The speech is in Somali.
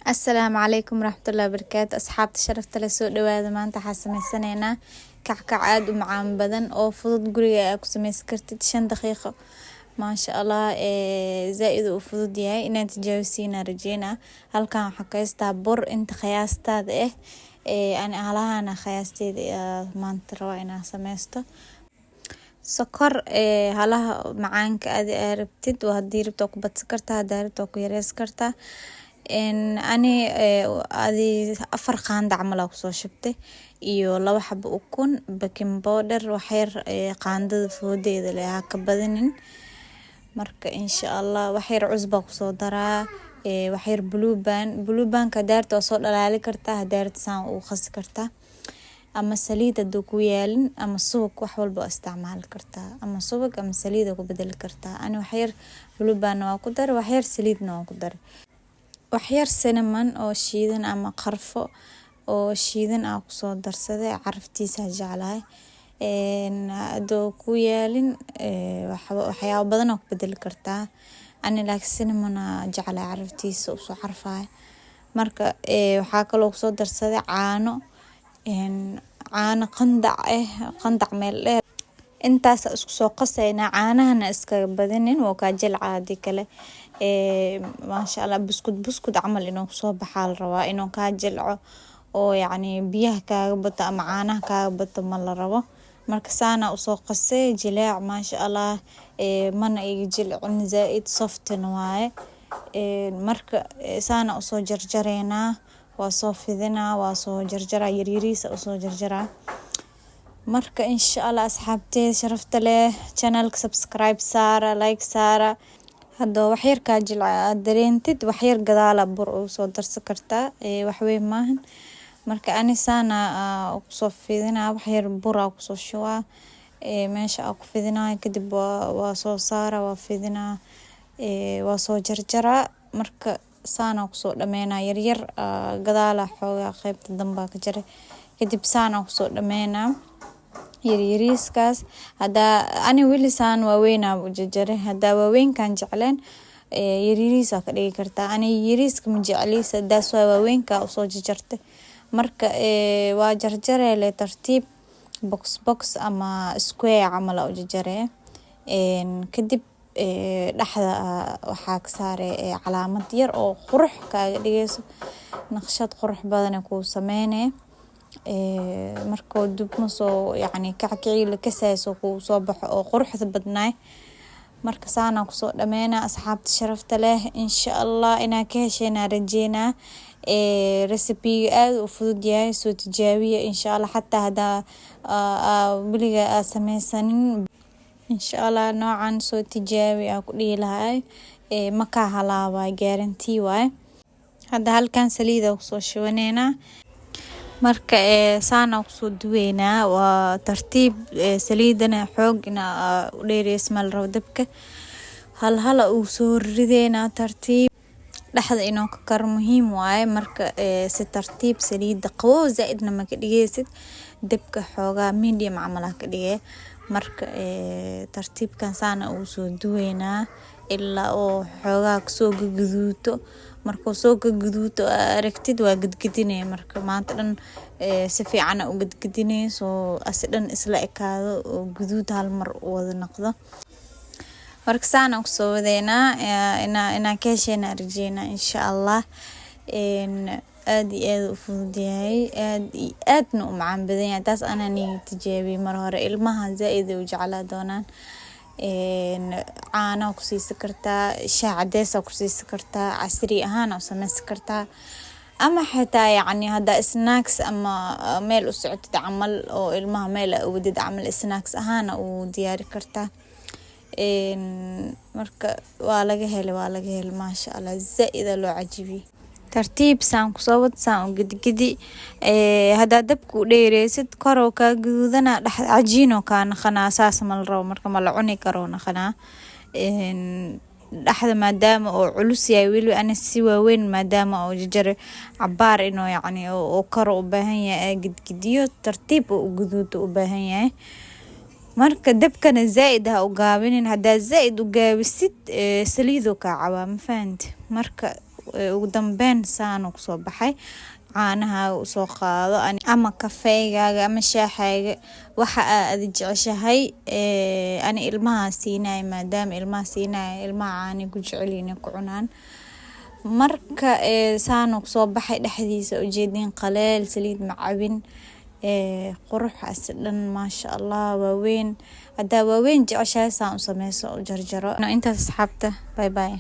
السلام عليكم ورحمة الله وبركاته. أصحاب شرفت لسوء دواذا ما أنت حاسمي سنينا كعكعاد ومعان بدن أو فضود قرية أكو سمي سكرتي 5 دقيقة ما شاء الله. زائد وفضود ياي إن أنت جاوسينا رجينا هل كان حكايستا بر أنت خياستا ده أنا أهلها أنا خياستي ما أنت روينا سميستا سكر هلها معانك أدي ربتد وهدي ربتوك بتسكرتها هدي ربتوك يريس كرتها إن أنا هذه أفر قاندة عملها وصو شبته iyo 2 xabo ukun baking powder waxyar qaandada foodeeda leh ha ka badinin marka insha Allah waxyar cusba ku soo daraa waxyar blue band ka daarto soo dhalaali kartaa daarto saan u khasi kartaa ama saliid haduu ku yaalin ama subag wax walba isticmaal kartaa ama subag ama saliid ku bedeli kartaa ani waxyar blue band waa ku dar waxyar saliidna waa ku dar waxyar cinnamon oo shiidan ama qarfo oo shiidan aan ku soo darsaday caraftiisa jeclahay adoo ku yaalin waxyaabo badan oo ku bedeli kartaa ani laakiin cinnamon jeclahay caraftiisa oo soo carfay marka waxa kale oo soo darsaday caano qandac meel dheer intaas isku soo qasayna caanahana iska badinin oo ka jilcaadi kale ما شاء الله بسكوت عمل إنه صوب حال روا إنه كاجلعه أو يعني بيه كابت معانه كابت مال روا مركزانا وسوق قصي جلاع ما شاء الله من يجلع زائد صفت نواي مرك سانا وسو جرجرينا وسو فيذنا وسو جرجرة يريريس وسو جرجرة مرك إن شاء الله أصحابتي شرفت له channel سبسكرايب سارة لايك سارة هذا وحير كاجل درينتد وحير قدالة بر soo darsan kartaa wax weyn maahan marka ani saana ku soo fidina waxyar bur ku soo shubaa meesha ku fidinaa kadib waa soo saara waa fidinaa waa soo jarjara marka saana ku soo dhameena yar gadaala xoogaa qaybta damba ka jare kadib saana ku soo dhameena yariiskaas hada ani wili saan waaweynaa u jajare hada waaweyn kan jecleen yariis ka dhigi kartaa ani yariiska ma jecliisa daas waaweynka u soo jajarta marka waa jarjare le tartiib box ama square amal u jajare kadib dhaxda waxa ka saaray calaamad yar oo qurux kaaga dhigayso naqshad qurux badan ku sameeyay markoo dubmo soo yani kackiil ka saayso ku soo baxo oo quruxda badnaay marka saana ku soo dhameena asxaabta sharafta leh insha Allah ina ka heshayna rajeyna recipe aad u fudud yahay soo tijaabiya insha Allah hatta hada biliga sameysanin insha Allah noocan soo tijaabiya ku dhiilahay ma ka halaabay guarantee way hada halkan saliida ku soo shubaneena marka saana ku soo duweena waa tartiib saliidana xoogna u dheereys mal raw dabka hal uu soo rideena tartiib dhaxda inoo ka kar muhiim waaye marka si tartiib saliida qabow zaaidna ma ka dhigeysid dabka xoogaa medium amal ka dhigay marka tartiibkan saana uu soo duweena ilaa oo xoogaa soo guduuto markuu soo guduuto aragtid waa gudgudinay marka maanta dhan si fiican u gudgudinayso asdhan isla ekaado oo guduud hal mar wada noqdo marka saana ku soo wadeena ina ka heshayna rajeyna insha Allah aad u fududahay aadna u macaan badan yahay taas anani tijaabi mar hore ilmaha zaaid u jeclaa doonaan caano ku siisi kartaa shaah cadeys ku siisi kartaa casri ahaan oo sameeysan kartaa ama xitaa yani hada snacks ama meel u socotid amal oo ilmaha meel u wadid amal snacks ahaan u diyaari kartaa marka waa laga helay ma sha Allah zaaid loo cajibi tartiib saan ku soo wad saan gidi hada dabku dheereysid koro ka gududana cajiino ka naqana saas mal raw marka ma la cuni karo naqana dhaxda maadaama oo culus yahay wili ana si waaweyn maadaama oo jajar cabaar inoo yani oo karo u baahan yahay gidgidiyo tartiib u guduud u baahan yahay marka dabkana zaaid ha u gaabinin hada zaaid u gaabisid saliido ka caawama faant marka ugu dambeyn saan kusoo baxay. caanaha soo qaado ama kafeegaaga ama shaahaaga waxa aad jeceshahay. ani ilmaha siinay maadaama ilmaha siinay ilmaha caani ku jecelina ku cunaan. marka saan kusoo baxay dhexdiisa ujeedin qaleel saliid macabin quruxaas dhan maasha Allah waaweyn. hadaa waaweyn jeceshahay saan u sameyso jarjaro. intaas asxaabta bye bye.